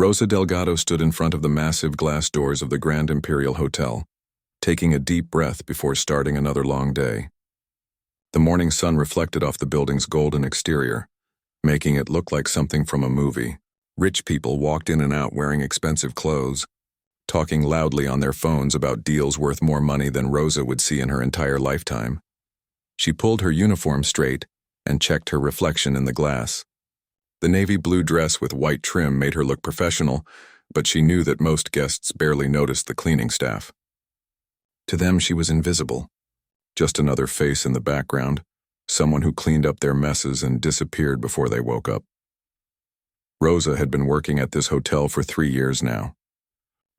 Rosa Delgado stood in front of the massive glass doors of the Grand Imperial Hotel, taking a deep breath before starting another long day. The morning sun reflected off the building's golden exterior, making it look like something from a movie. Rich people walked in and out wearing expensive clothes, talking loudly on their phones about deals worth more money than Rosa would see in her entire lifetime. She pulled her uniform straight and checked her reflection in the glass. The navy blue dress with white trim made her look professional, but she knew that most guests barely noticed the cleaning staff. To them, she was invisible. Just another face in the background, someone who cleaned up their messes and disappeared before they woke up. Rosa had been working at this hotel for 3 years now.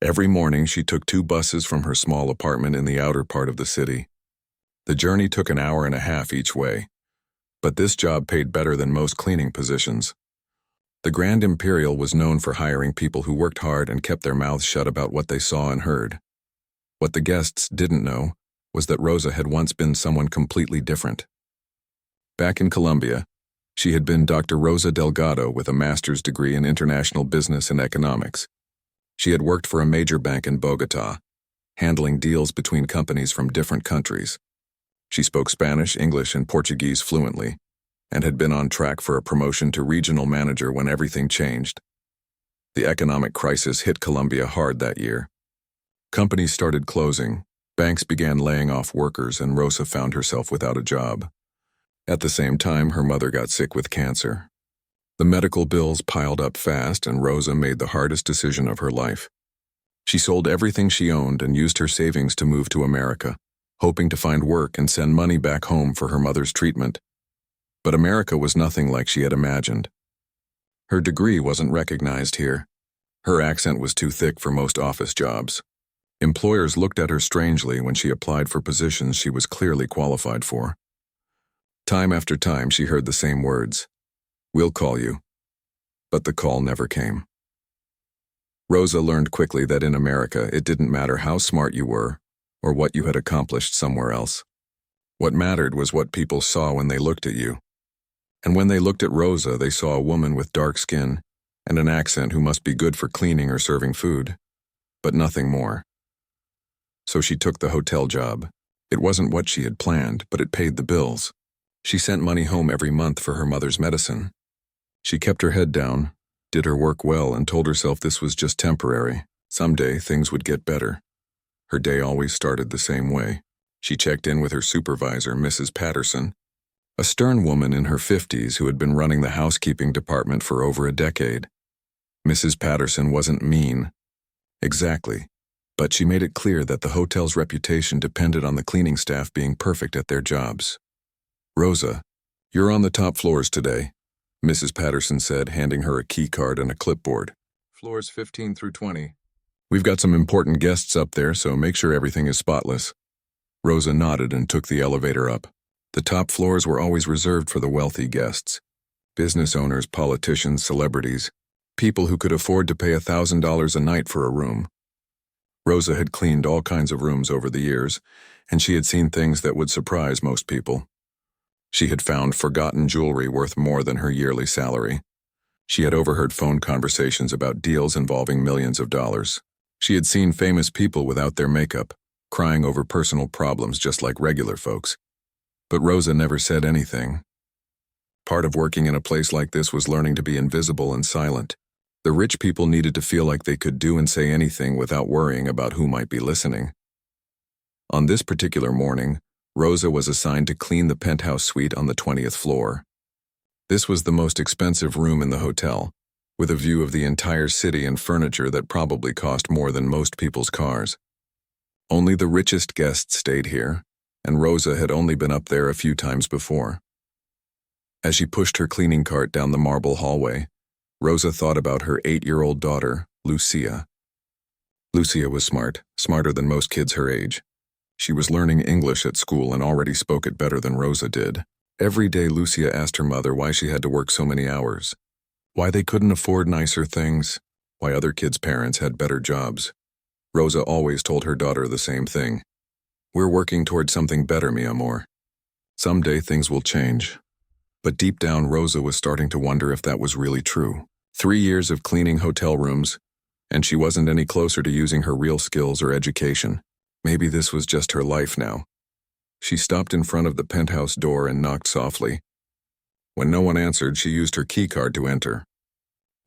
Every morning, she took 2 buses from her small apartment in the outer part of the city. The journey took an hour and a half each way, but this job paid better than most cleaning positions. The Grand Imperial was known for hiring people who worked hard and kept their mouths shut about what they saw and heard. What the guests didn't know was that Rosa had once been someone completely different. Back in Colombia, she had been Dr. Rosa Delgado with a master's degree in international business and economics. She had worked for a major bank in Bogotá, handling deals between companies from different countries. She spoke Spanish, English, and Portuguese fluently, and had been on track for a promotion to regional manager when everything changed. The economic crisis hit Colombia hard that year. Companies started closing, banks began laying off workers, and Rosa found herself without a job. At the same time, her mother got sick with cancer. The medical bills piled up fast, and Rosa made the hardest decision of her life. She sold everything she owned and used her savings to move to America, hoping to find work and send money back home for her mother's treatment. But America was nothing like she had imagined. Her degree wasn't recognized here. Her accent was too thick for most office jobs. Employers looked at her strangely when she applied for positions she was clearly qualified for. Time after time, she heard the same words, "We'll call you." But the call never came. Rosa learned quickly that in America, it didn't matter how smart you were or what you had accomplished somewhere else. What mattered was what people saw when they looked at you. And when they looked at Rosa, they saw a woman with dark skin and an accent who must be good for cleaning or serving food, but nothing more. So she took the hotel job. It wasn't what she had planned, but it paid the bills. She sent money home every month for her mother's medicine. She kept her head down, did her work well, and told herself this was just temporary. Someday, things would get better. Her day always started the same way. She checked in with her supervisor, Mrs. Patterson, a stern woman in her 50s who had been running the housekeeping department for over a decade. Mrs. Patterson wasn't mean. Exactly. But she made it clear that the hotel's reputation depended on the cleaning staff being perfect at their jobs. "Rosa, you're on the top floors today," Mrs. Patterson said, handing her a key card and a clipboard. "Floors 15 through 20. We've got some important guests up there, so make sure everything is spotless." Rosa nodded and took the elevator up. The top floors were always reserved for the wealthy guests. Business owners, politicians, celebrities, people who could afford to pay $1,000 a night for a room. Rosa had cleaned all kinds of rooms over the years, and she had seen things that would surprise most people. She had found forgotten jewelry worth more than her yearly salary. She had overheard phone conversations about deals involving millions of dollars. She had seen famous people without their makeup, crying over personal problems just like regular folks. But Rosa never said anything. Part of working in a place like this was learning to be invisible and silent. The rich people needed to feel like they could do and say anything without worrying about who might be listening. On this particular morning, Rosa was assigned to clean the penthouse suite on the 20th floor. This was the most expensive room in the hotel, with a view of the entire city and furniture that probably cost more than most people's cars. Only the richest guests stayed here, and Rosa had only been up there a few times before. As she pushed her cleaning cart down the marble hallway, Rosa thought about her 8-year-old daughter, Lucia. Lucia was smart, smarter than most kids her age. She was learning English at school and already spoke it better than Rosa did. Every day Lucia asked her mother why she had to work so many hours, why they couldn't afford nicer things, why other kids' parents had better jobs. Rosa always told her daughter the same thing. "We're working toward something better, mi amor. Someday things will change." But deep down, Rosa was starting to wonder if that was really true. 3 years of cleaning hotel rooms, and she wasn't any closer to using her real skills or education. Maybe this was just her life now. She stopped in front of the penthouse door and knocked softly. When no one answered, she used her keycard to enter.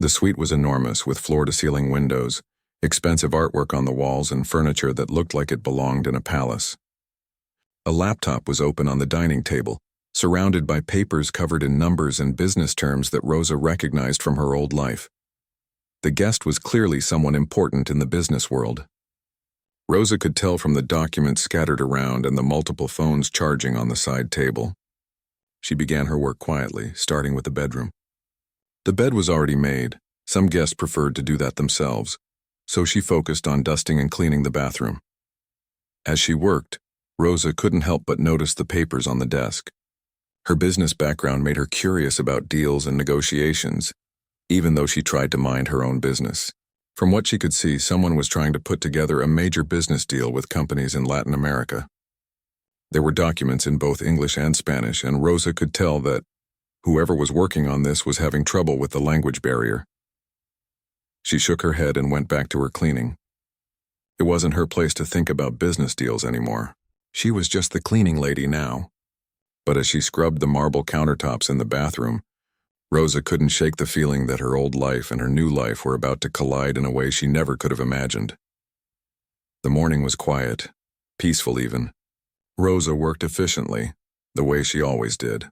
The suite was enormous, with floor-to-ceiling windows, expensive artwork on the walls, and furniture that looked like it belonged in a palace. A laptop was open on the dining table, surrounded by papers covered in numbers and business terms that Rosa recognized from her old life. The guest was clearly someone important in the business world. Rosa could tell from the documents scattered around and the multiple phones charging on the side table. She began her work quietly, starting with the bedroom. The bed was already made. Some guests preferred to do that themselves, so she focused on dusting and cleaning the bathroom. As she worked, Rosa couldn't help but notice the papers on the desk. Her business background made her curious about deals and negotiations, even though she tried to mind her own business. From what she could see, someone was trying to put together a major business deal with companies in Latin America. There were documents in both English and Spanish, and Rosa could tell that whoever was working on this was having trouble with the language barrier. She shook her head and went back to her cleaning. It wasn't her place to think about business deals anymore. She was just the cleaning lady now. But as she scrubbed the marble countertops in the bathroom, Rosa couldn't shake the feeling that her old life and her new life were about to collide in a way she never could have imagined. The morning was quiet, peaceful even. Rosa worked efficiently, the way she always did.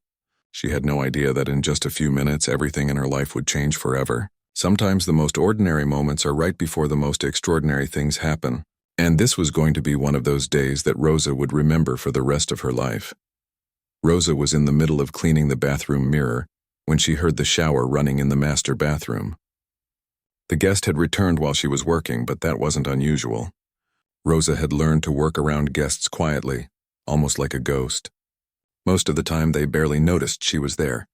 She had no idea that in just a few minutes everything in her life would change forever. Sometimes the most ordinary moments are right before the most extraordinary things happen, and this was going to be one of those days that Rosa would remember for the rest of her life. Rosa was in the middle of cleaning the bathroom mirror when she heard the shower running in the master bathroom. The guest had returned while she was working, but that wasn't unusual. Rosa had learned to work around guests quietly, almost like a ghost. Most of the time they barely noticed she was there.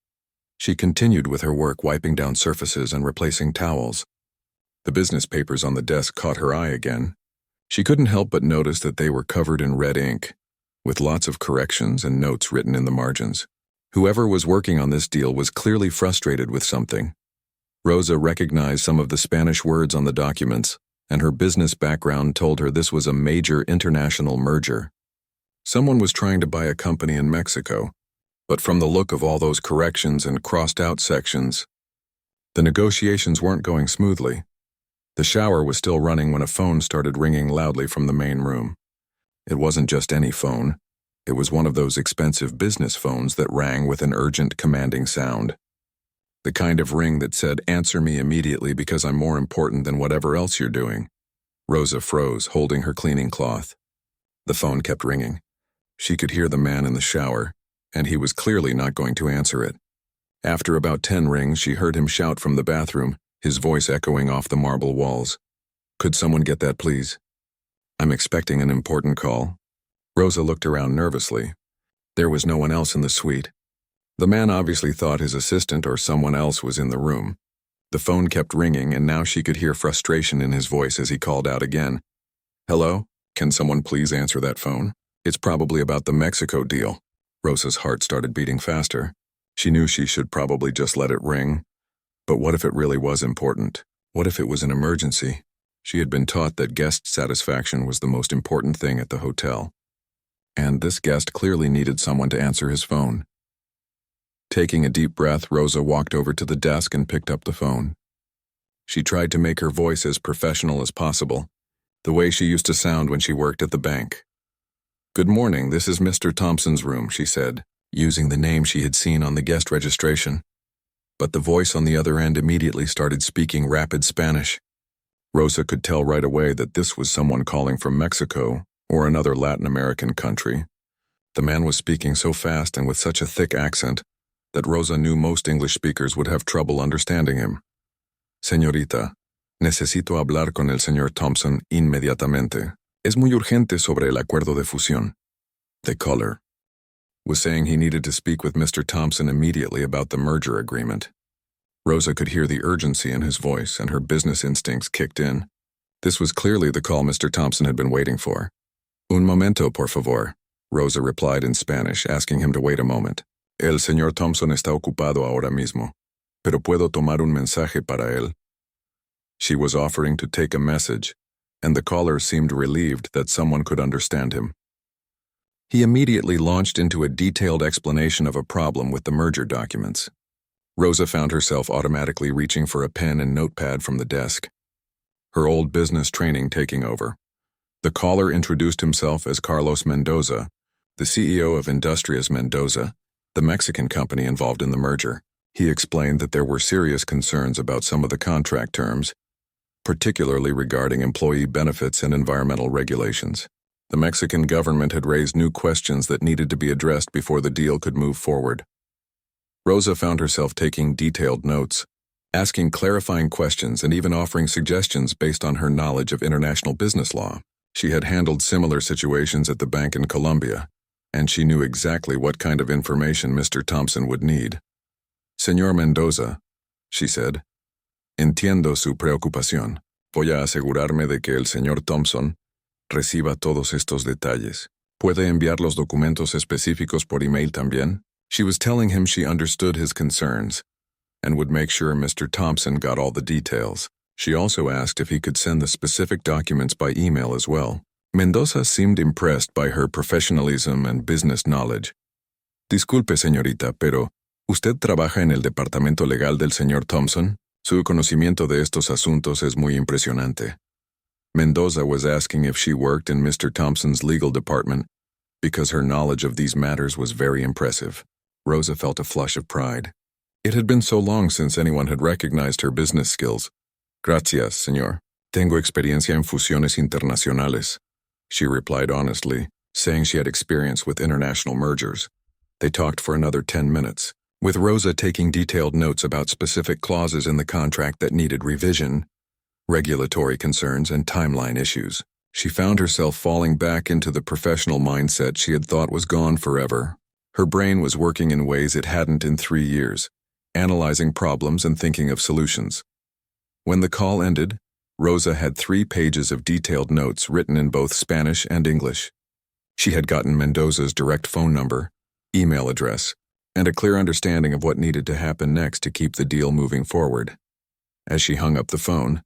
She continued with her work, wiping down surfaces and replacing towels. The business papers on the desk caught her eye again. She couldn't help but notice that they were covered in red ink, with lots of corrections and notes written in the margins. Whoever was working on this deal was clearly frustrated with something. Rosa recognized some of the Spanish words on the documents, and her business background told her this was a major international merger. Someone was trying to buy a company in Mexico, but from the look of all those corrections and crossed-out sections, the negotiations weren't going smoothly. The shower was still running when a phone started ringing loudly from the main room. It wasn't just any phone. It was one of those expensive business phones that rang with an urgent, commanding sound. The kind of ring that said, "Answer me immediately because I'm more important than whatever else you're doing." Rosa froze, holding her cleaning cloth. The phone kept ringing. She could hear the man in the shower, and he was clearly not going to answer it. After about 10 rings, she heard him shout from the bathroom, his voice echoing off the marble walls. "Could someone get that, please? I'm expecting an important call." Rosa looked around nervously. There was no one else in the suite. The man obviously thought his assistant or someone else was in the room. The phone kept ringing, and now she could hear frustration in his voice as he called out again. "Hello? Can someone please answer that phone? It's probably about the Mexico deal." Rosa's heart started beating faster. She knew she should probably just let it ring. But what if it really was important? What if it was an emergency? She had been taught that guest satisfaction was the most important thing at the hotel. And this guest clearly needed someone to answer his phone. Taking a deep breath, Rosa walked over to the desk and picked up the phone. She tried to make her voice as professional as possible, the way she used to sound when she worked at the bank. "Good morning, this is Mr. Thompson's room," she said, using the name she had seen on the guest registration. But the voice on the other end immediately started speaking rapid Spanish. Rosa could tell right away that this was someone calling from Mexico or another Latin American country. The man was speaking so fast and with such a thick accent that Rosa knew most English speakers would have trouble understanding him. "Señorita, necesito hablar con el señor Thompson inmediatamente. Es muy urgente sobre el acuerdo de fusión." The caller was saying he needed to speak with Mr. Thompson immediately about the merger agreement. Rosa could hear the urgency in his voice, and her business instincts kicked in. This was clearly the call Mr. Thompson had been waiting for. "Un momento, por favor," Rosa replied in Spanish, asking him to wait a moment. "El señor Thompson está ocupado ahora mismo." pero puedo tomar un mensaje para él. She was offering to take a message, and the caller seemed relieved that someone could understand him. He immediately launched into a detailed explanation of a problem with the merger documents. Rosa found herself automatically reaching for a pen and notepad from the desk, her old business training taking over. The caller introduced himself as Carlos Mendoza, the CEO of Industrias Mendoza, the Mexican company involved in the merger. He explained that there were serious concerns about some of the contract terms, particularly regarding employee benefits and environmental regulations. The Mexican government had raised new questions that needed to be addressed before the deal could move forward. Rosa found herself taking detailed notes, asking clarifying questions, and even offering suggestions based on her knowledge of international business law. She had handled similar situations at the bank in Colombia, and she knew exactly what kind of information Mr. Thompson would need. Señor Mendoza, she said, entiendo su preocupación. Voy a asegurarme de que el señor Thompson reciba todos estos detalles. ¿Puede enviar los documentos específicos por email también? She was telling him she understood his concerns and would make sure Mr. Thompson got all the details. She also asked if he could send the specific documents by email as well. Mendoza seemed impressed by her professionalism and business knowledge. Disculpe, señorita, pero ¿usted trabaja en el departamento legal del señor Thompson? Su conocimiento de estos asuntos es muy impresionante. Mendoza was asking if she worked in Mr. Thompson's legal department because her knowledge of these matters was very impressive. Rosa felt a flush of pride. It had been so long since anyone had recognized her business skills. Gracias, señor. Tengo experiencia en fusiones internacionales, she replied honestly, saying she had experience with international mergers. They talked for another 10 minutes, with Rosa taking detailed notes about specific clauses in the contract that needed revision, regulatory concerns, and timeline issues. She found herself falling back into the professional mindset she had thought was gone forever. Her brain was working in ways it hadn't in 3 years, analyzing problems and thinking of solutions. When the call ended, Rosa had 3 pages of detailed notes written in both Spanish and English. She had gotten Mendoza's direct phone number, email address, and a clear understanding of what needed to happen next to keep the deal moving forward. As she hung up the phone,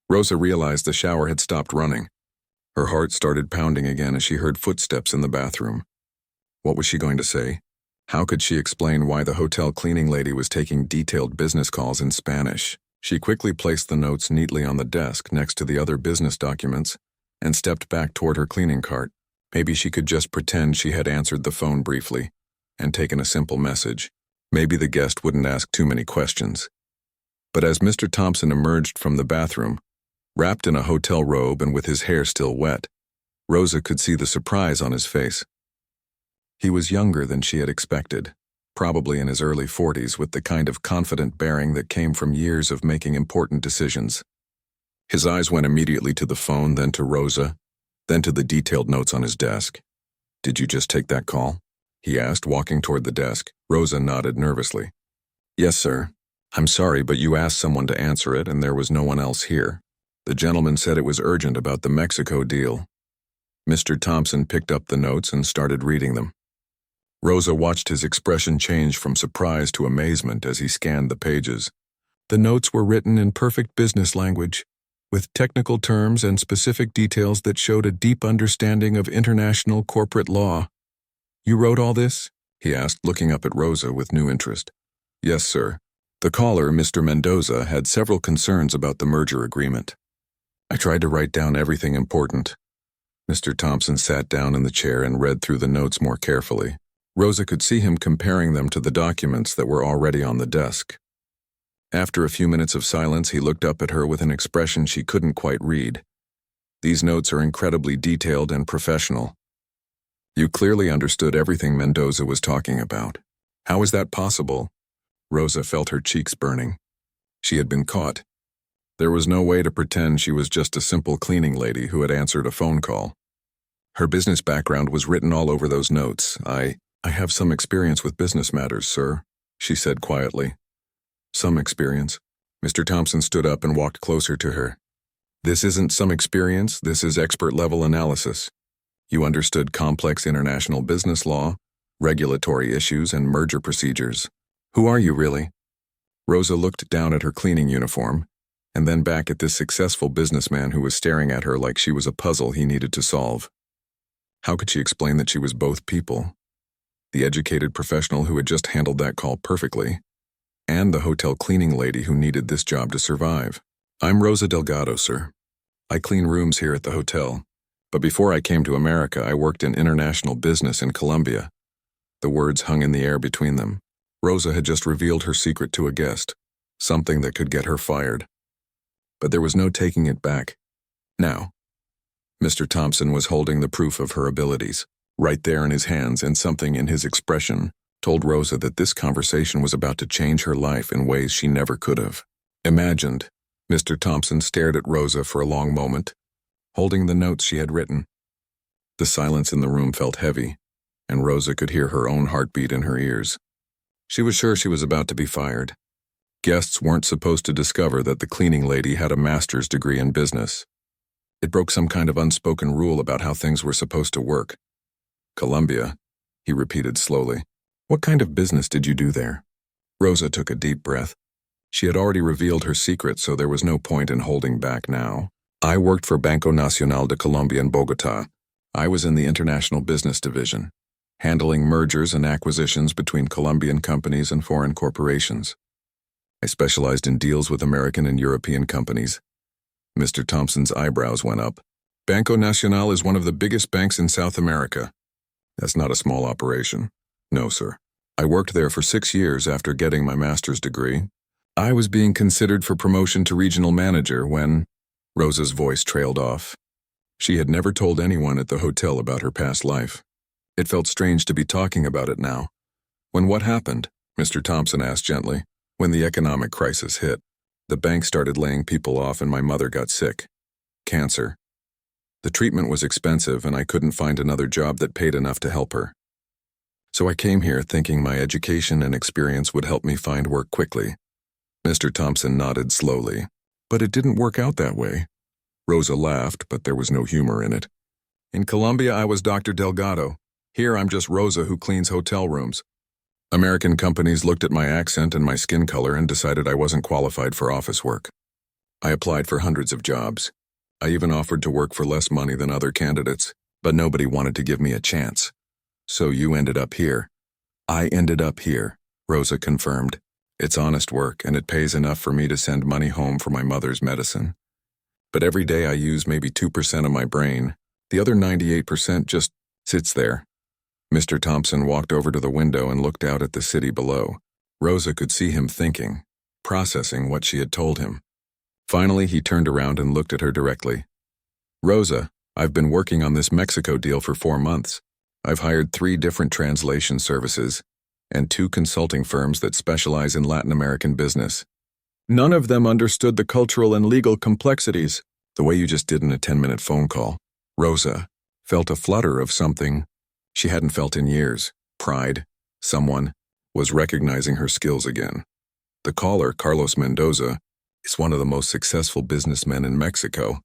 Rosa realized the shower had stopped running. Her heart started pounding again as she heard footsteps in the bathroom. What was she going to say? How could she explain why the hotel cleaning lady was taking detailed business calls in Spanish? She quickly placed the notes neatly on the desk next to the other business documents and stepped back toward her cleaning cart. Maybe she could just pretend she had answered the phone briefly and taken a simple message. Maybe the guest wouldn't ask too many questions. But as Mr. Thompson emerged from the bathroom, wrapped in a hotel robe and with his hair still wet, Rosa could see the surprise on his face. He was younger than she had expected, probably in his early 40s, with the kind of confident bearing that came from years of making important decisions. His eyes went immediately to the phone, then to Rosa, then to the detailed notes on his desk. "Did you just take that call?" he asked, walking toward the desk. Rosa nodded nervously. "Yes, sir. I'm sorry, but you asked someone to answer it and there was no one else here. The gentleman said it was urgent about the Mexico deal." Mr. Thompson picked up the notes and started reading them. Rosa watched his expression change from surprise to amazement as he scanned the pages. The notes were written in perfect business language, with technical terms and specific details that showed a deep understanding of international corporate law. "You wrote all this?" he asked, looking up at Rosa with new interest. "Yes, sir. The caller, Mr. Mendoza, had several concerns about the merger agreement. I tried to write down everything important." Mr. Thompson sat down in the chair and read through the notes more carefully. Rosa could see him comparing them to the documents that were already on the desk. After a few minutes of silence, he looked up at her with an expression she couldn't quite read. "These notes are incredibly detailed and professional. You clearly understood everything Mendoza was talking about. How is that possible?" Rosa felt her cheeks burning. She had been caught. There was no way to pretend she was just a simple cleaning lady who had answered a phone call. Her business background was written all over those notes. I have some experience with business matters, sir," she said quietly. "Some experience?" Mr. Thompson stood up and walked closer to her. "This isn't some experience, this is expert-level analysis. You understood complex international business law, regulatory issues, and merger procedures. Who are you, really?" Rosa looked down at her cleaning uniform, and then back at this successful businessman who was staring at her like she was a puzzle he needed to solve. How could she explain that she was both people? The educated professional who had just handled that call perfectly, and the hotel cleaning lady who needed this job to survive. I'm Rosa Delgado, sir. I clean rooms here at the hotel, but before I came to America, I worked in international business in Colombia. The words hung in the air between them. Rosa had just revealed her secret to a guest, something that could get her fired. But there was no taking it back. Now, Mr. Thompson was holding the proof of her abilities, right there in his hands, and something in his expression told Rosa that this conversation was about to change her life in ways she never could have imagined. Mr. Thompson stared at Rosa for a long moment, holding the notes she had written. The silence in the room felt heavy, and Rosa could hear her own heartbeat in her ears. She was sure she was about to be fired. Guests weren't supposed to discover that the cleaning lady had a master's degree in business. It broke some kind of unspoken rule about how things were supposed to work. Colombia, he repeated slowly. What kind of business did you do there? Rosa took a deep breath. She had already revealed her secret, so there was no point in holding back now. I worked for Banco Nacional de Colombia in Bogotá. I was in the international business division, handling mergers and acquisitions between Colombian companies and foreign corporations. I specialized in deals with American and European companies. Mr. Thompson's eyebrows went up. Banco Nacional is one of the biggest banks in South America. That's not a small operation. No, sir. I worked there for 6 years after getting my master's degree. I was being considered for promotion to regional manager when Rosa's voice trailed off. She had never told anyone at the hotel about her past life. It felt strange to be talking about it now. When what happened? Mr. Thompson asked gently. When the economic crisis hit, the bank started laying people off and my mother got sick. Cancer. The treatment was expensive and I couldn't find another job that paid enough to help her. So I came here thinking my education and experience would help me find work quickly. Mr. Thompson nodded slowly. But it didn't work out that way. Rosa laughed, but there was no humor in it. In Colombia, I was Dr. Delgado. Here, I'm just Rosa who cleans hotel rooms. American companies looked at my accent and my skin color and decided I wasn't qualified for office work. I applied for hundreds of jobs. I even offered to work for less money than other candidates, but nobody wanted to give me a chance. So you ended up here. I ended up here, Rosa confirmed. It's honest work, and it pays enough for me to send money home for my mother's medicine. But every day I use maybe 2% of my brain. The other 98% just sits there. Mr. Thompson walked over to the window and looked out at the city below. Rosa could see him thinking, processing what she had told him. Finally, he turned around and looked at her directly. Rosa, I've been working on this Mexico deal for 4 months. I've hired 3 different translation services and 2 consulting firms that specialize in Latin American business. None of them understood the cultural and legal complexities, the way you just did in a 10-minute phone call. Rosa felt a flutter of something she hadn't felt in years. Pride. Someone was recognizing her skills again. The caller, Carlos Mendoza, is one of the most successful businessmen in Mexico.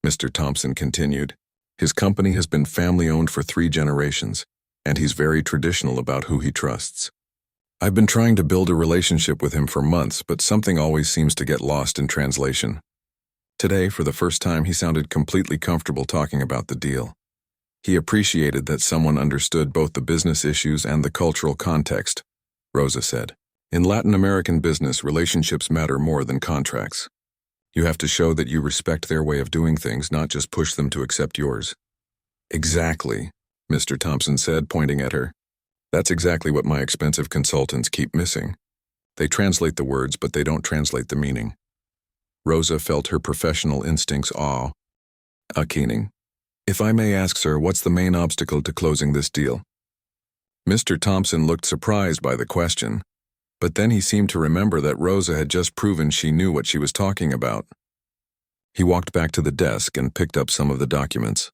Mr. Thompson continued. His company has been family-owned for 3 generations, and he's very traditional about who he trusts. I've been trying to build a relationship with him for months, but something always seems to get lost in translation. Today, for the first time, he sounded completely comfortable talking about the deal. He appreciated that someone understood both the business issues and the cultural context, Rosa said. In Latin American business, relationships matter more than contracts. You have to show that you respect their way of doing things, not just push them to accept yours. Exactly, Mr. Thompson said, pointing at her. That's exactly what my expensive consultants keep missing. They translate the words, but they don't translate the meaning. Rosa felt her professional instincts awe. Keening. If I may ask, sir, what's the main obstacle to closing this deal? Mr. Thompson looked surprised by the question, but then he seemed to remember that Rosa had just proven she knew what she was talking about. He walked back to the desk and picked up some of the documents.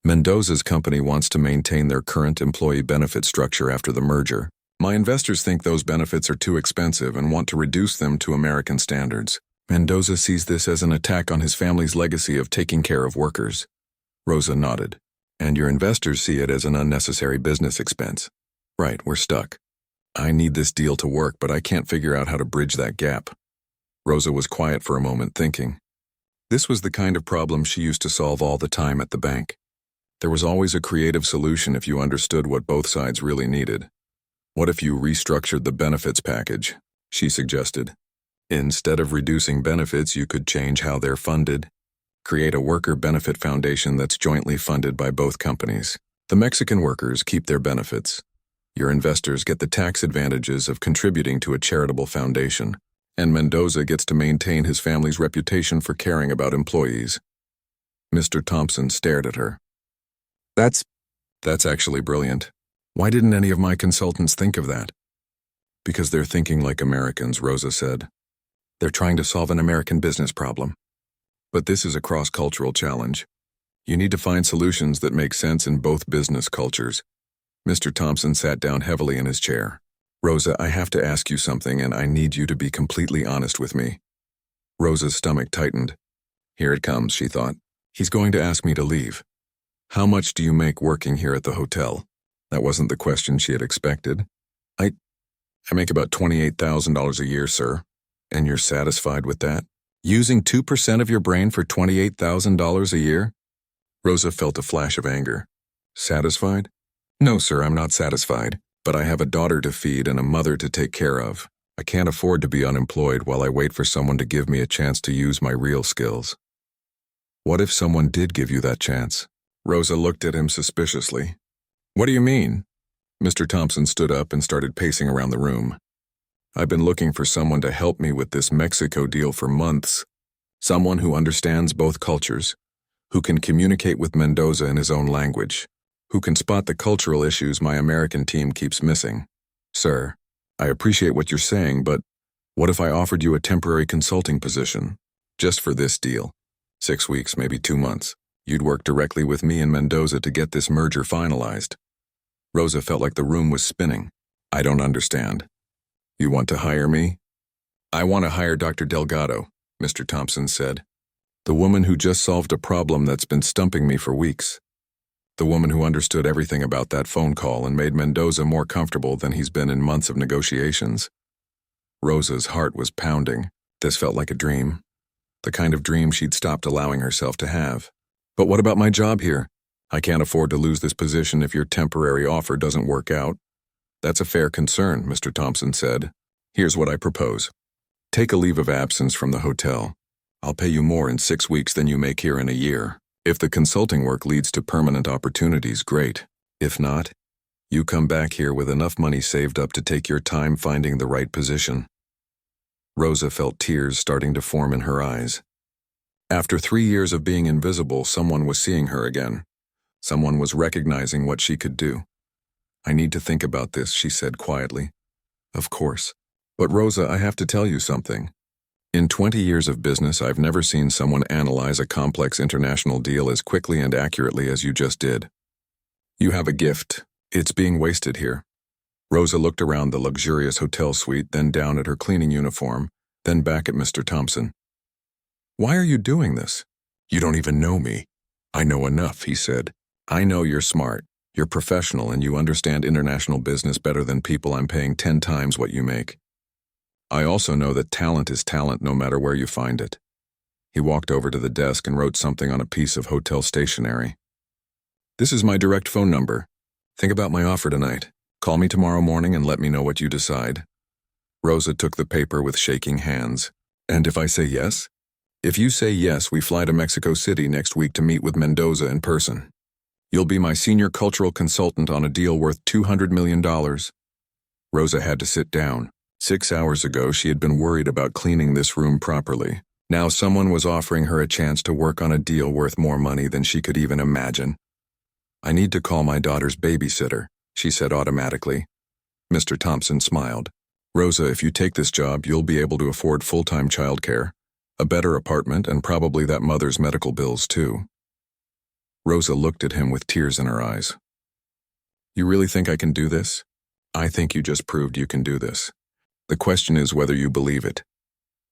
Mendoza's company wants to maintain their current employee benefit structure after the merger. My investors think those benefits are too expensive and want to reduce them to American standards. Mendoza sees this as an attack on his family's legacy of taking care of workers. Rosa nodded. And your investors see it as an unnecessary business expense. Right, we're stuck. I need this deal to work, but I can't figure out how to bridge that gap. Rosa was quiet for a moment, thinking. This was the kind of problem she used to solve all the time at the bank. There was always a creative solution if you understood what both sides really needed. What if you restructured the benefits package? She suggested. Instead of reducing benefits, you could change how they're funded. Create a worker benefit foundation that's jointly funded by both companies. The Mexican workers keep their benefits. Your investors get the tax advantages of contributing to a charitable foundation, and Mendoza gets to maintain his family's reputation for caring about employees. Mr. Thompson stared at her. That's actually brilliant. Why didn't any of my consultants think of that? Because they're thinking like Americans, Rosa said. They're trying to solve an American business problem. But this is a cross-cultural challenge. You need to find solutions that make sense in both business cultures. Mr. Thompson sat down heavily in his chair. Rosa, I have to ask you something, and I need you to be completely honest with me. Rosa's stomach tightened. Here it comes, she thought. He's going to ask me to leave. How much do you make working here at the hotel? That wasn't the question she had expected. I make about $28,000 a year, sir. And you're satisfied with that? Using 2% of your brain for $28,000 a year? Rosa felt a flash of anger. Satisfied? No, sir, I'm not satisfied, but I have a daughter to feed and a mother to take care of. I can't afford to be unemployed while I wait for someone to give me a chance to use my real skills. What if someone did give you that chance? Rosa looked at him suspiciously. What do you mean? Mr. Thompson stood up and started pacing around the room. I've been looking for someone to help me with this Mexico deal for months. Someone who understands both cultures, who can communicate with Mendoza in his own language, who can spot the cultural issues my American team keeps missing. Sir, I appreciate what you're saying, but what if I offered you a temporary consulting position, just for this deal? 6 weeks, maybe 2 months. You'd work directly with me and Mendoza to get this merger finalized. Rosa felt like the room was spinning. I don't understand. You want to hire me? I want to hire Dr. Delgado, Mr. Thompson said. The woman who just solved a problem that's been stumping me for weeks. The woman who understood everything about that phone call and made Mendoza more comfortable than he's been in months of negotiations. Rosa's heart was pounding. This felt like a dream. The kind of dream she'd stopped allowing herself to have. But what about my job here? I can't afford to lose this position if your temporary offer doesn't work out. That's a fair concern, Mr. Thompson said. Here's what I propose. Take a leave of absence from the hotel. I'll pay you more in 6 weeks than you make here in a year. If the consulting work leads to permanent opportunities, great. If not, you come back here with enough money saved up to take your time finding the right position. Rosa felt tears starting to form in her eyes. After 3 years of being invisible, someone was seeing her again. Someone was recognizing what she could do. I need to think about this, she said quietly. Of course. But Rosa, I have to tell you something. In 20 years of business, I've never seen someone analyze a complex international deal as quickly and accurately as you just did. You have a gift. It's being wasted here. Rosa looked around the luxurious hotel suite, then down at her cleaning uniform, then back at Mr. Thompson. Why are you doing this? You don't even know me. I know enough, he said. I know you're smart. You're professional and you understand international business better than people I'm paying 10 times what you make. I also know that talent is talent no matter where you find it. He walked over to the desk and wrote something on a piece of hotel stationery. This is my direct phone number. Think about my offer tonight. Call me tomorrow morning and let me know what you decide. Rosa took the paper with shaking hands. And if I say yes? If you say yes, we fly to Mexico City next week to meet with Mendoza in person. You'll be my senior cultural consultant on a deal worth $200 million. Rosa had to sit down. 6 hours ago, she had been worried about cleaning this room properly. Now someone was offering her a chance to work on a deal worth more money than she could even imagine. I need to call my daughter's babysitter, she said automatically. Mr. Thompson smiled. Rosa, if you take this job, you'll be able to afford full-time childcare, a better apartment, and probably that mother's medical bills too. Rosa looked at him with tears in her eyes. You really think I can do this? I think you just proved you can do this. The question is whether you believe it.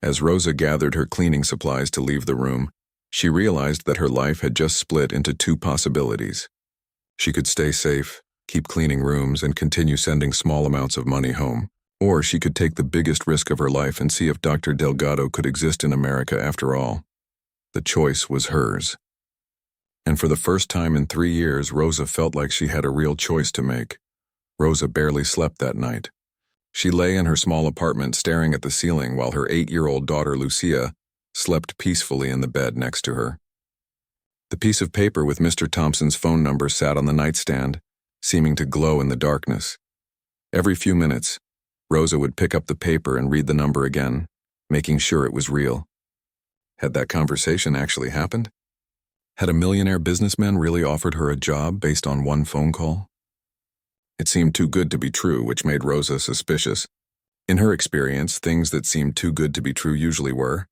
As Rosa gathered her cleaning supplies to leave the room, she realized that her life had just split into two possibilities. She could stay safe, keep cleaning rooms, and continue sending small amounts of money home. Or she could take the biggest risk of her life and see if Dr. Delgado could exist in America after all. The choice was hers. And for the first time in 3 years, Rosa felt like she had a real choice to make. Rosa barely slept that night. She lay in her small apartment staring at the ceiling while her 8-year-old daughter Lucia slept peacefully in the bed next to her. The piece of paper with Mr. Thompson's phone number sat on the nightstand, seeming to glow in the darkness. Every few minutes, Rosa would pick up the paper and read the number again, making sure it was real. Had that conversation actually happened? Had a millionaire businessman really offered her a job based on one phone call? It seemed too good to be true, which made Rosa suspicious. In her experience, things that seemed too good to be true usually were.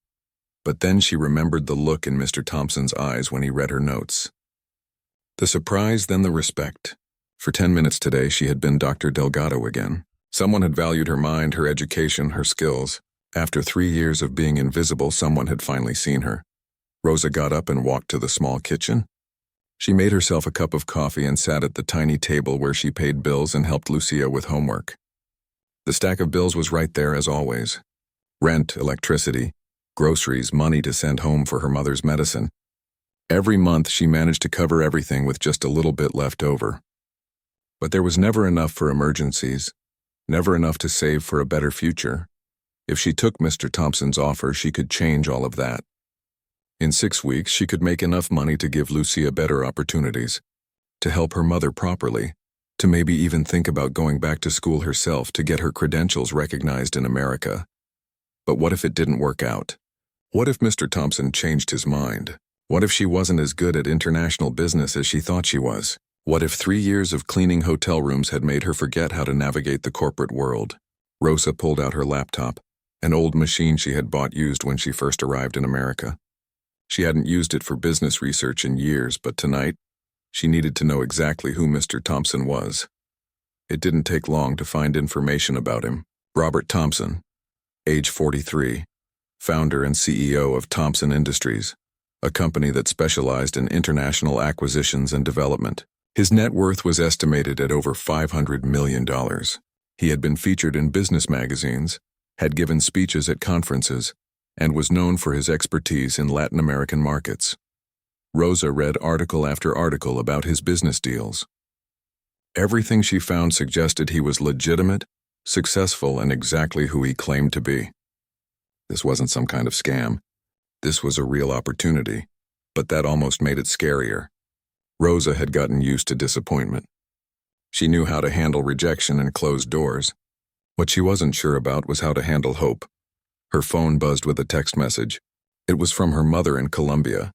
But then she remembered the look in Mr. Thompson's eyes when he read her notes. The surprise, then the respect. For 10 minutes today, she had been Dr. Delgado again. Someone had valued her mind, her education, her skills. After 3 years of being invisible, someone had finally seen her. Rosa got up and walked to the small kitchen. She made herself a cup of coffee and sat at the tiny table where she paid bills and helped Lucia with homework. The stack of bills was right there as always. Rent, electricity, groceries, money to send home for her mother's medicine. Every month she managed to cover everything with just a little bit left over. But there was never enough for emergencies, never enough to save for a better future. If she took Mr. Thompson's offer, she could change all of that. In 6 weeks, she could make enough money to give Lucia better opportunities, to help her mother properly, to maybe even think about going back to school herself to get her credentials recognized in America. But what if it didn't work out? What if Mr. Thompson changed his mind? What if she wasn't as good at international business as she thought she was? What if 3 years of cleaning hotel rooms had made her forget how to navigate the corporate world? Rosa pulled out her laptop, an old machine she had bought used when she first arrived in America. She hadn't used it for business research in years, but tonight, she needed to know exactly who Mr. Thompson was. It didn't take long to find information about him. Robert Thompson, age 43, founder and CEO of Thompson Industries, a company that specialized in international acquisitions and development. His net worth was estimated at over $500 million. He had been featured in business magazines, had given speeches at conferences, and was known for his expertise in Latin American markets. Rosa read article after article about his business deals. Everything she found suggested he was legitimate, successful, and exactly who he claimed to be. This wasn't some kind of scam. This was a real opportunity, but that almost made it scarier. Rosa had gotten used to disappointment. She knew how to handle rejection and closed doors. What she wasn't sure about was how to handle hope. Her phone buzzed with a text message. It was from her mother in Colombia.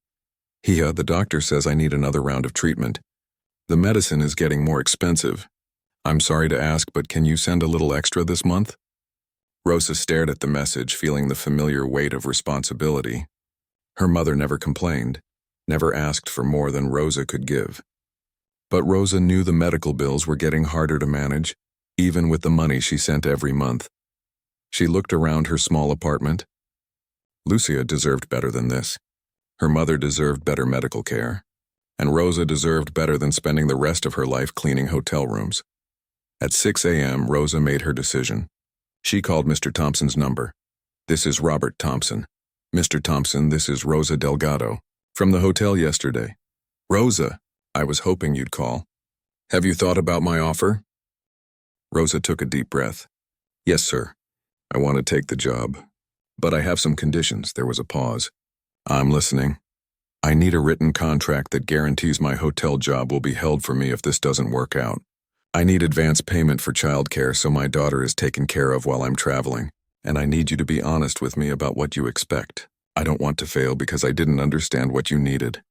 "Hia, the doctor says I need another round of treatment. The medicine is getting more expensive. I'm sorry to ask, but can you send a little extra this month?" Rosa stared at the message, feeling the familiar weight of responsibility. Her mother never complained, never asked for more than Rosa could give. But Rosa knew the medical bills were getting harder to manage, even with the money she sent every month. She looked around her small apartment. Lucia deserved better than this. Her mother deserved better medical care. And Rosa deserved better than spending the rest of her life cleaning hotel rooms. At 6 a.m., Rosa made her decision. She called Mr. Thompson's number. "This is Robert Thompson. Mr. Thompson, this is Rosa Delgado. From the hotel yesterday." "Rosa, I was hoping you'd call. Have you thought about my offer?" Rosa took a deep breath. "Yes, sir. I want to take the job. But I have some conditions." There was a pause. "I'm listening." "I need a written contract that guarantees my hotel job will be held for me if this doesn't work out. I need advance payment for childcare so my daughter is taken care of while I'm traveling. And I need you to be honest with me about what you expect. I don't want to fail because I didn't understand what you needed."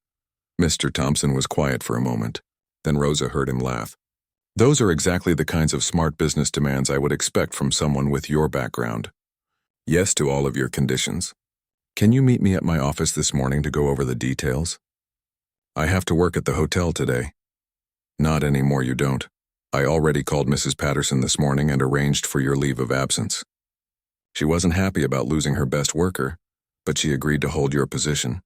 Mr. Thompson was quiet for a moment. Then Rosa heard him laugh. "Those are exactly the kinds of smart business demands I would expect from someone with your background. Yes to all of your conditions. Can you meet me at my office this morning to go over the details?" "I have to work at the hotel today." "Not anymore, you don't. I already called Mrs. Patterson this morning and arranged for your leave of absence." She wasn't happy about losing her best worker, but she agreed to hold your position.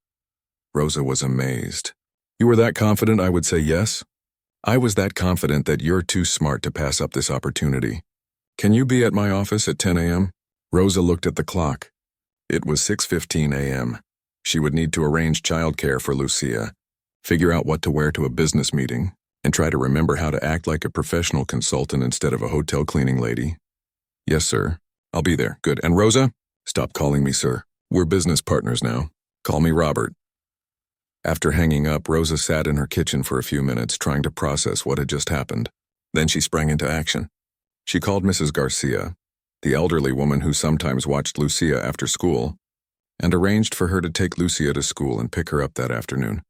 Rosa was amazed. "You were that confident I would say yes?" I was that confident that you're too smart to pass up this opportunity. Can you be at my office at 10 a.m.? Rosa looked at the clock. It was 6:15 a.m. She would need to arrange childcare for Lucia, figure out what to wear to a business meeting, and try to remember how to act like a professional consultant instead of a hotel cleaning lady. Yes, sir. I'll be there. Good. And Rosa? Stop calling me sir. We're business partners now. Call me Robert. After hanging up, Rosa sat in her kitchen for a few minutes trying to process what had just happened. Then she sprang into action. She called Mrs. Garcia, the elderly woman who sometimes watched Lucia after school, and arranged for her to take Lucia to school and pick her up that afternoon.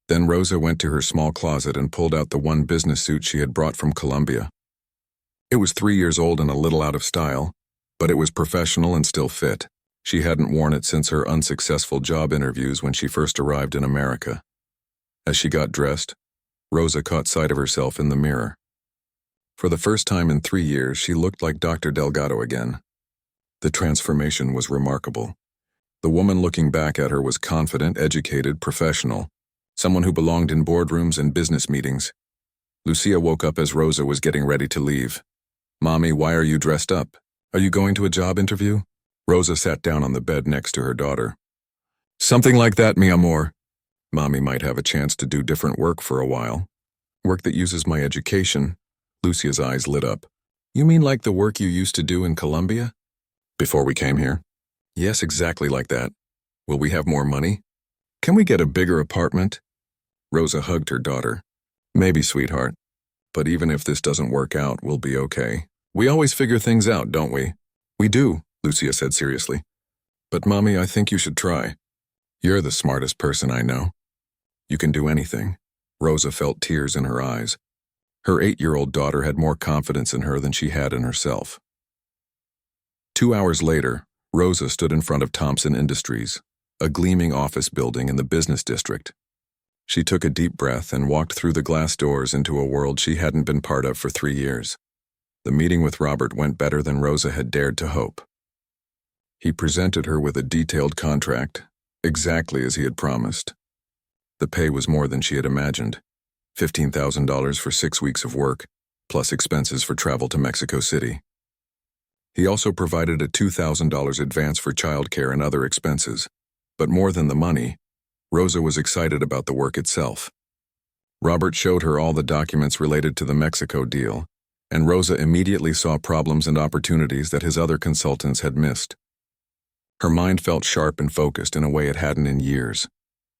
Then Rosa went to her small closet and pulled out the one business suit she had brought from Colombia. It was 3 years old and a little out of style, but it was professional and still fit. She hadn't worn it since her unsuccessful job interviews when she first arrived in America. As she got dressed, Rosa caught sight of herself in the mirror. For the first time in 3 years, she looked like Dr. Delgado again. The transformation was remarkable. The woman looking back at her was confident, educated, professional, someone who belonged in boardrooms and business meetings. Lucia woke up as Rosa was getting ready to leave. Mommy, why are you dressed up? Are you going to a job interview? Rosa sat down on the bed next to her daughter. Something like that, mi amor. Mommy might have a chance to do different work for a while. Work that uses my education. Lucia's eyes lit up. You mean like the work you used to do in Colombia? Before we came here? Yes, exactly like that. Will we have more money? Can we get a bigger apartment? Rosa hugged her daughter. Maybe, sweetheart. But even if this doesn't work out, we'll be okay. We always figure things out, don't we? We do, Lucia said seriously. But Mommy, I think you should try. You're the smartest person I know. You can do anything. Rosa felt tears in her eyes. Her 8-year-old daughter had more confidence in her than she had in herself. 2 hours later, Rosa stood in front of Thompson Industries, a gleaming office building in the business district. She took a deep breath and walked through the glass doors into a world she hadn't been part of for 3 years. The meeting with Robert went better than Rosa had dared to hope. He presented her with a detailed contract, exactly as he had promised. The pay was more than she had imagined. $15,000 for 6 weeks of work, plus expenses for travel to Mexico City. He also provided a $2,000 advance for childcare and other expenses. But more than the money, Rosa was excited about the work itself. Robert showed her all the documents related to the Mexico deal, and Rosa immediately saw problems and opportunities that his other consultants had missed. Her mind felt sharp and focused in a way it hadn't in years.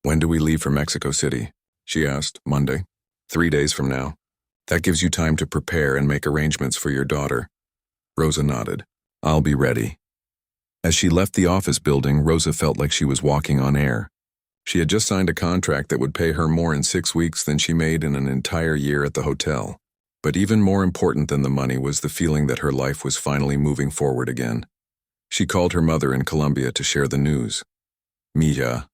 When do we leave for Mexico City? She asked. Monday. 3 days from now. That gives you time to prepare and make arrangements for your daughter. Rosa nodded. I'll be ready. As she left the office building, Rosa felt like she was walking on air. She had just signed a contract that would pay her more in 6 weeks than she made in an entire year at the hotel. But even more important than the money was the feeling that her life was finally moving forward again. She called her mother in Colombia to share the news. Mija,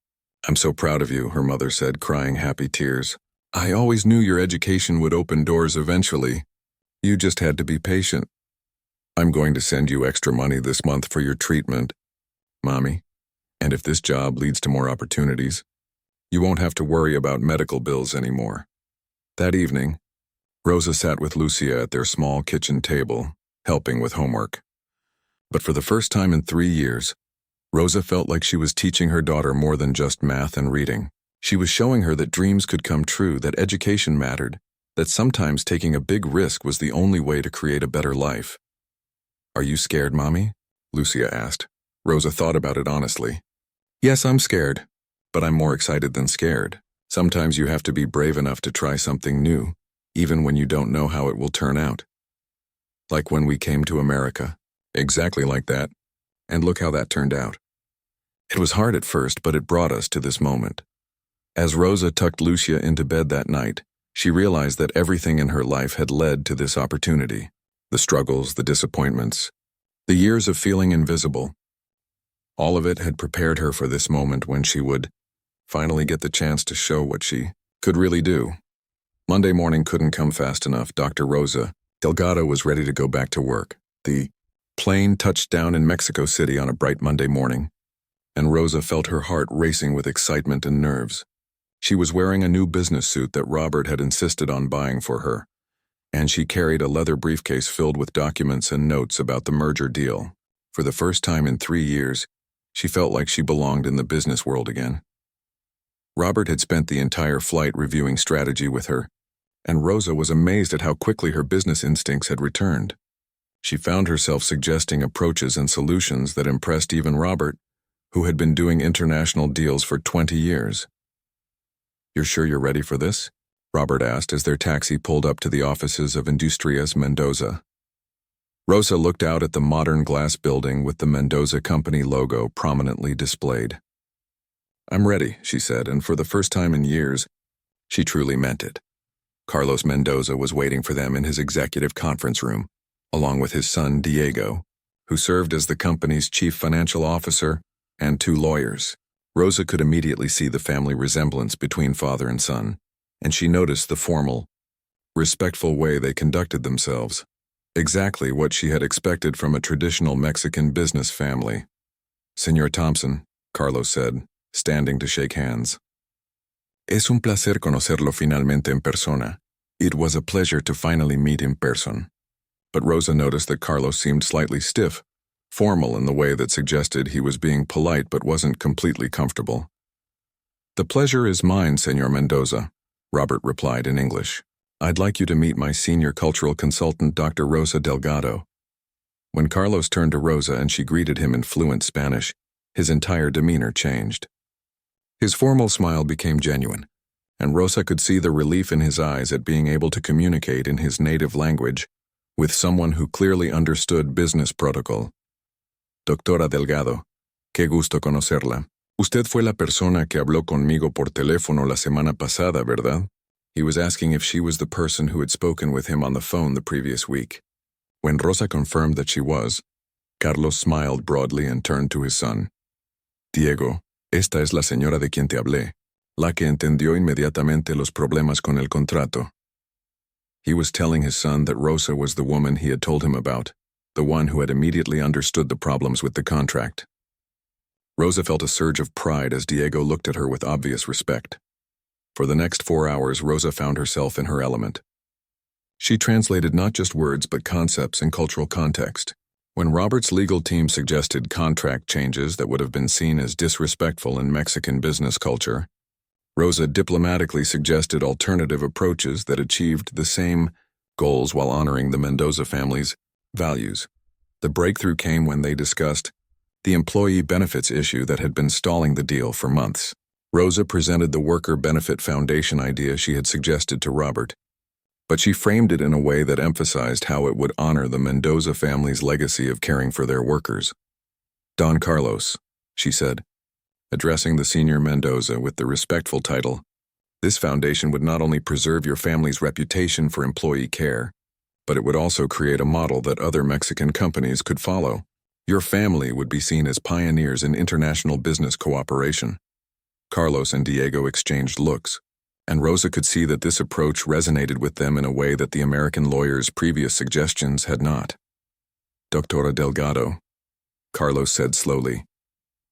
I'm so proud of you, her mother said, crying happy tears. I always knew your education would open doors eventually. You just had to be patient. I'm going to send you extra money this month for your treatment, Mommy. And if this job leads to more opportunities, you won't have to worry about medical bills anymore. That evening, Rosa sat with Lucia at their small kitchen table, helping with homework. But for the first time in 3 years, Rosa felt like she was teaching her daughter more than just math and reading. She was showing her that dreams could come true, that education mattered, that sometimes taking a big risk was the only way to create a better life. Are you scared, Mommy? Lucia asked. Rosa thought about it honestly. Yes, I'm scared, but I'm more excited than scared. Sometimes you have to be brave enough to try something new, even when you don't know how it will turn out. Like when we came to America. Exactly like that. And look how that turned out. It was hard at first, but it brought us to this moment. As Rosa tucked Lucia into bed that night, she realized that everything in her life had led to this opportunity. The struggles, the disappointments, the years of feeling invisible. All of it had prepared her for this moment when she would finally get the chance to show what she could really do. Monday morning couldn't come fast enough. Dr. Rosa Delgado was ready to go back to work. The plane touched down in Mexico City on a bright Monday morning, and Rosa felt her heart racing with excitement and nerves. She was wearing a new business suit that Robert had insisted on buying for her, and she carried a leather briefcase filled with documents and notes about the merger deal. For the first time in 3 years, she felt like she belonged in the business world again. Robert had spent the entire flight reviewing strategy with her, and Rosa was amazed at how quickly her business instincts had returned. She found herself suggesting approaches and solutions that impressed even Robert, who had been doing international deals for 20 years. "You're sure you're ready for this?" Robert asked as their taxi pulled up to the offices of Industrias Mendoza. Rosa looked out at the modern glass building with the Mendoza Company logo prominently displayed. "I'm ready," she said, and for the first time in years, she truly meant it. Carlos Mendoza was waiting for them in his executive conference room, along with his son Diego, who served as the company's chief financial officer, and 2 lawyers. Rosa could immediately see the family resemblance between father and son, and she noticed the formal, respectful way they conducted themselves. Exactly what she had expected from a traditional Mexican business family. "Señor Thompson," Carlos said, standing to shake hands. "Es un placer conocerlo finalmente en persona. It was a pleasure to finally meet in person." But Rosa noticed that Carlos seemed slightly stiff, formal in the way that suggested he was being polite but wasn't completely comfortable. "The pleasure is mine, Señor Mendoza," Robert replied in English. "I'd like you to meet my senior cultural consultant, Dr. Rosa Delgado." When Carlos turned to Rosa and she greeted him in fluent Spanish, his entire demeanor changed. His formal smile became genuine, and Rosa could see the relief in his eyes at being able to communicate in his native language with someone who clearly understood business protocol. "Doctora Delgado, qué gusto conocerla. Usted fue la persona que habló conmigo por teléfono la semana pasada, ¿verdad?" He was asking if she was the person who had spoken with him on the phone the previous week. When Rosa confirmed that she was, Carlos smiled broadly and turned to his son. "Diego, esta es la señora de quien te hablé, la que entendió inmediatamente los problemas con el contrato." He was telling his son that Rosa was the woman he had told him about, the one who had immediately understood the problems with the contract. Rosa felt a surge of pride as Diego looked at her with obvious respect. For the next 4 hours, Rosa found herself in her element. She translated not just words but concepts in cultural context. When Robert's legal team suggested contract changes that would have been seen as disrespectful in Mexican business culture, Rosa diplomatically suggested alternative approaches that achieved the same goals while honoring the Mendoza family's values. The breakthrough came when they discussed the employee benefits issue that had been stalling the deal for months. Rosa presented the Worker Benefit Foundation idea she had suggested to Robert, but she framed it in a way that emphasized how it would honor the Mendoza family's legacy of caring for their workers. "Don Carlos," she said, addressing the senior Mendoza with the respectful title, "this foundation would not only preserve your family's reputation for employee care, but it would also create a model that other Mexican companies could follow. Your family would be seen as pioneers in international business cooperation." Carlos and Diego exchanged looks, and Rosa could see that this approach resonated with them in a way that the American lawyer's previous suggestions had not. "Doctora Delgado," Carlos said slowly,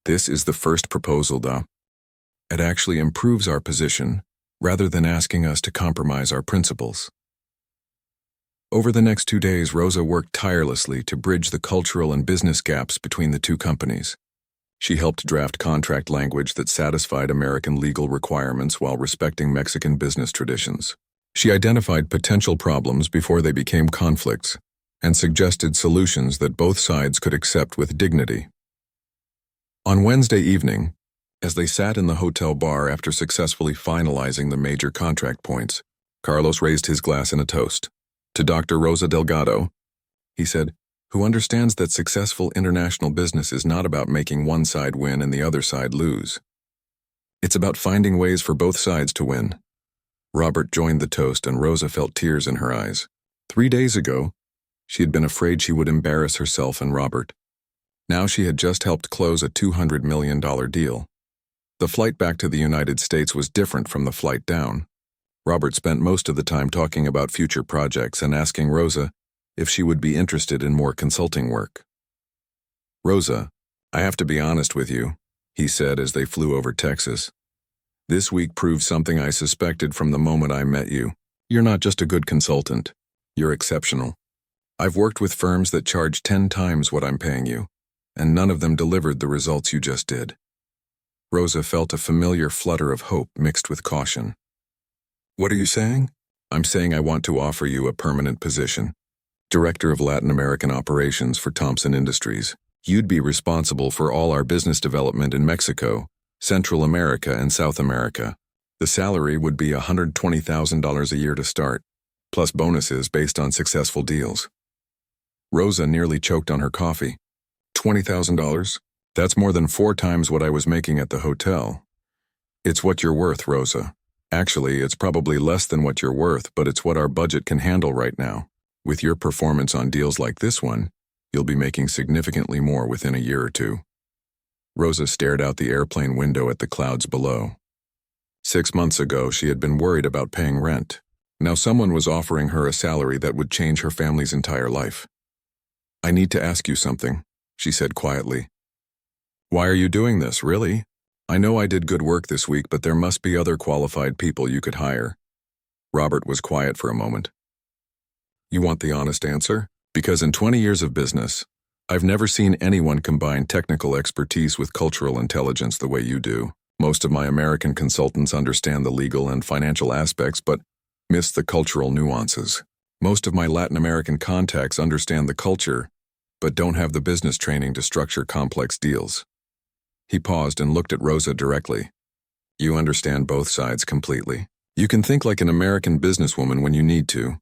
"this is the first proposal, though. It actually improves our position, rather than asking us to compromise our principles." Over the next 2 days, Rosa worked tirelessly to bridge the cultural and business gaps between the two companies. She helped draft contract language that satisfied American legal requirements while respecting Mexican business traditions. She identified potential problems before they became conflicts, and suggested solutions that both sides could accept with dignity. On Wednesday evening, as they sat in the hotel bar after successfully finalizing the major contract points, Carlos raised his glass in a toast. "To Dr. Rosa Delgado," he said, "who understands that successful international business is not about making one side win and the other side lose. It's about finding ways for both sides to win." Robert joined the toast and Rosa felt tears in her eyes. 3 days ago, she had been afraid she would embarrass herself and Robert. Now she had just helped close a $200 million deal. The flight back to the United States was different from the flight down. Robert spent most of the time talking about future projects and asking Rosa if she would be interested in more consulting work. "Rosa, I have to be honest with you," he said as they flew over Texas. This week proved something I suspected from the moment I met you. You're not just a good consultant. You're exceptional. I've worked with firms that charge 10 times what I'm paying you, and none of them delivered the results you just did. Rosa felt a familiar flutter of hope mixed with caution. What are you saying? I'm saying I want to offer you a permanent position. Director of Latin American Operations for Thompson Industries. You'd be responsible for all our business development in Mexico, Central America, and South America. The salary would be $120,000 a year to start, plus bonuses based on successful deals. Rosa nearly choked on her coffee. $20,000? That's more than 4 times what I was making at the hotel. It's what you're worth, Rosa. Actually, it's probably less than what you're worth, but it's what our budget can handle right now. With your performance on deals like this one, you'll be making significantly more within a year or 2. Rosa stared out the airplane window at the clouds below. 6 months ago, she had been worried about paying rent. Now someone was offering her a salary that would change her family's entire life. I need to ask you something, she said quietly. Why are you doing this, really? I know I did good work this week, but there must be other qualified people you could hire. Robert was quiet for a moment. You want the honest answer? Because in 20 years of business, I've never seen anyone combine technical expertise with cultural intelligence the way you do. Most of my American consultants understand the legal and financial aspects, but miss the cultural nuances. Most of my Latin American contacts understand the culture, but don't have the business training to structure complex deals. He paused and looked at Rosa directly. You understand both sides completely. You can think like an American businesswoman when you need to,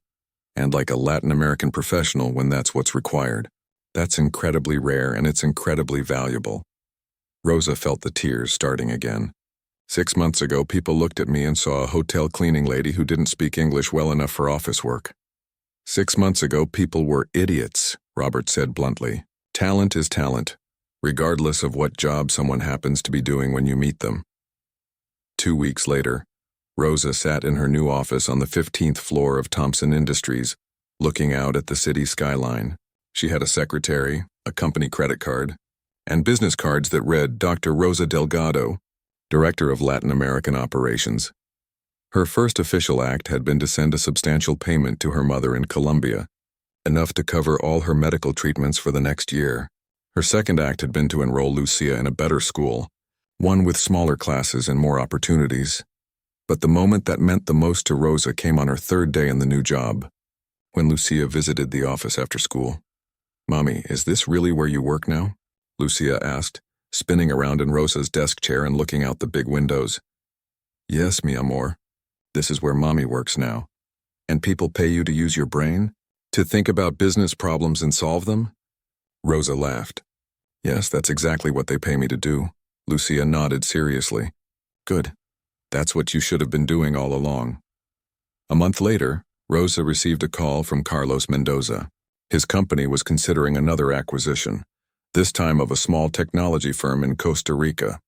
and like a Latin American professional when that's what's required. That's incredibly rare and it's incredibly valuable. Rosa felt the tears starting again. 6 months ago, people looked at me and saw a hotel cleaning lady who didn't speak English well enough for office work. 6 months ago, people were idiots, Robert said bluntly. Talent is talent, regardless of what job someone happens to be doing when you meet them. 2 weeks later, Rosa sat in her new office on the 15th floor of Thompson Industries, looking out at the city skyline. She had a secretary, a company credit card, and business cards that read Dr. Rosa Delgado, Director of Latin American Operations. Her first official act had been to send a substantial payment to her mother in Colombia, enough to cover all her medical treatments for the next year. Her second act had been to enroll Lucia in a better school, one with smaller classes and more opportunities. But the moment that meant the most to Rosa came on her 3rd day in the new job, when Lucia visited the office after school. Mommy, is this really where you work now? Lucia asked, spinning around in Rosa's desk chair and looking out the big windows. Yes, mi amor. This is where Mommy works now. And people pay you to use your brain? To think about business problems and solve them? Rosa laughed. Yes, that's exactly what they pay me to do. Lucia nodded seriously. Good. That's what you should have been doing all along. A month later, Rosa received a call from Carlos Mendoza. His company was considering another acquisition, this time of a small technology firm in Costa Rica.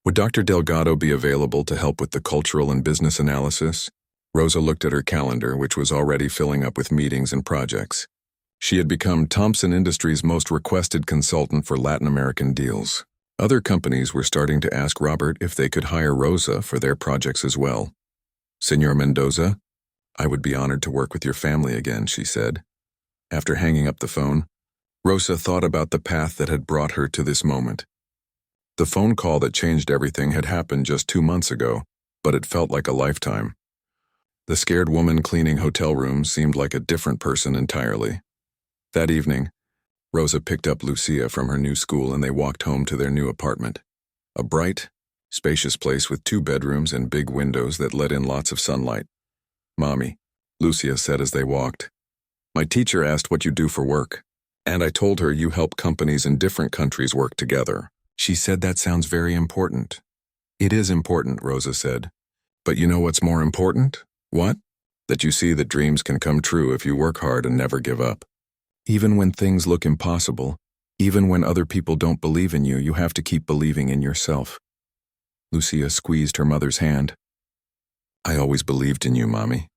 Would Dr. Delgado be available to help with the cultural and business analysis? Rosa looked at her calendar, which was already filling up with meetings and projects. She had become Thompson Industries' most requested consultant for Latin American deals. Other companies were starting to ask Robert if they could hire Rosa for their projects as well. Senor Mendoza, I would be honored to work with your family again, she said. After hanging up the phone, Rosa thought about the path that had brought her to this moment. The phone call that changed everything had happened just 2 months ago, but it felt like a lifetime. The scared woman cleaning hotel rooms seemed like a different person entirely. That evening, Rosa picked up Lucia from her new school and they walked home to their new apartment. A bright, spacious place with 2 bedrooms and big windows that let in lots of sunlight. Mommy, Lucia said as they walked, my teacher asked what you do for work, and I told her you help companies in different countries work together. She said that sounds very important. It is important, Rosa said. But you know what's more important? What? That you see that dreams can come true if you work hard and never give up. Even when things look impossible, even when other people don't believe in you, you have to keep believing in yourself. Lucia squeezed her mother's hand. I always believed in you, Mommy.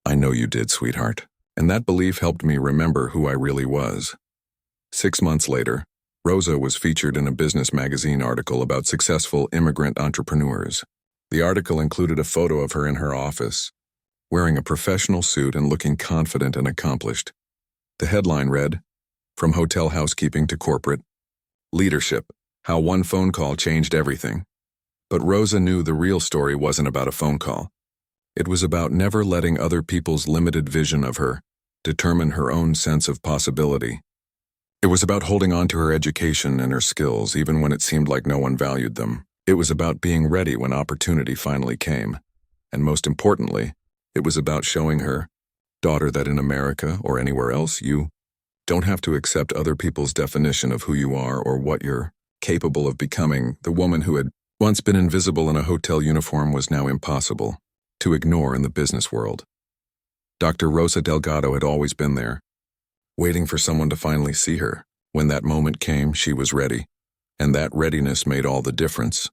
I know you did, sweetheart. And that belief helped me remember who I really was. 6 months later, Rosa was featured in a business magazine article about successful immigrant entrepreneurs. The article included a photo of her in her office, wearing a professional suit and looking confident and accomplished. The headline read, "From Hotel Housekeeping to Corporate Leadership, How One Phone Call Changed Everything." But Rosa knew the real story wasn't about a phone call. It was about never letting other people's limited vision of her determine her own sense of possibility. It was about holding on to her education and her skills even when it seemed like no one valued them. It was about being ready when opportunity finally came. And most importantly, it was about showing her daughter that in America or anywhere else, you don't have to accept other people's definition of who you are or what you're capable of becoming. The woman who had once been invisible in a hotel uniform was now impossible to ignore in the business world. Dr. Rosa Delgado had always been there, waiting for someone to finally see her. When that moment came, she was ready, and that readiness made all the difference.